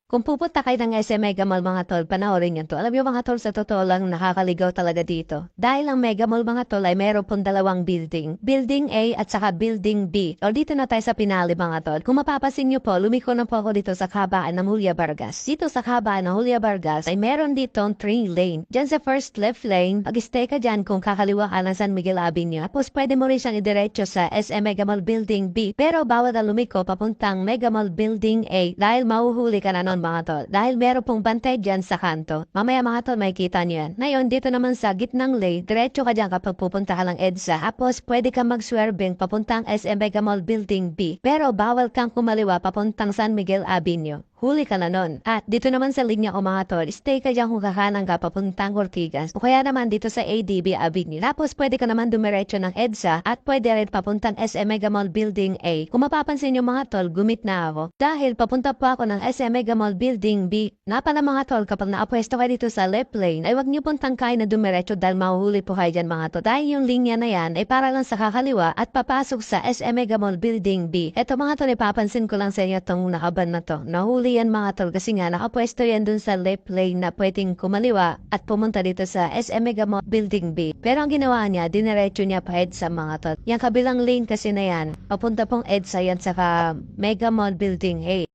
Kung pupunta kayo ng SM Mega Mall mga tol, panoorin niyo 'to. Alam niyo mga tol, sa totoo lang nakakaligaw talaga dito. Dahil ang Mega Mall mga tol ay meron pong dalawang building. Building A at saka Building B. O dito na tayo sa pinali mga tol. Kung mapapansin niyo po, lumiko na po ako dito sa kabaan ng Julia Vargas. Dito sa kabaan ng Julia Vargas ay meron ditong 3 lane. Diyan sa first left lane, mag-stay ka dyan kung kakaliwa ka ng San Miguel Avenue. Tapos pwede mo rin siyang idiretso sa SM Mega Mall Building B. Pero bawal na lumiko papuntang Mega Mall Building A dahil mahuhuli ka na nun mga tol. Dahil meron pong bantay dyan sa kanto. Mamaya mga tol, makikita niyo yan. Ngayon, dito naman sa gitnang lane, diretso ka dyan kapag pupunta ka ng EDSA. Tapos, pwede kang mag-swerving papuntang SM Mega Mall Building B. Pero bawal kang kumaliwa papuntang San Miguel Avenue. Huli ka na nun. At dito naman sa linya o mga tol, stay ka dyan kung kakanan ka papuntang Ortigas. O kaya naman dito sa ADB Avenue. Tapos pwede ka naman dumiretso ng EDSA at pwede rin papuntang SM Mega Mall Building A. Kung mapapansin nyo mga tol, gumit na ako. Dahil papunta pa ako ng SM Mega Mall Building B. Pala mga tol, kapag naapwesto kayo dito sa left lane, ay wag nyo pong tangkay na dumiretso dahil mahuhuli po kayo dyan mga tol. Dahil yung linya na yan ay para lang sa kakaliwa at papasok sa SM Mega Mall Building B. Eto mga tol, ipapansin ko lang sa inyo itong nakaban na to. Nahuli yan mga tol kasi nga nakapwesto yan dun sa left lane na pwedeng kumaliwa at pumunta dito sa SM Mega Mall Building B. Pero ang ginawa niya, diniretso niya pa EDSA mga tol. Yung kabilang lane kasi na yan, papunta pong EDSA yan sa Mega Mall Building A.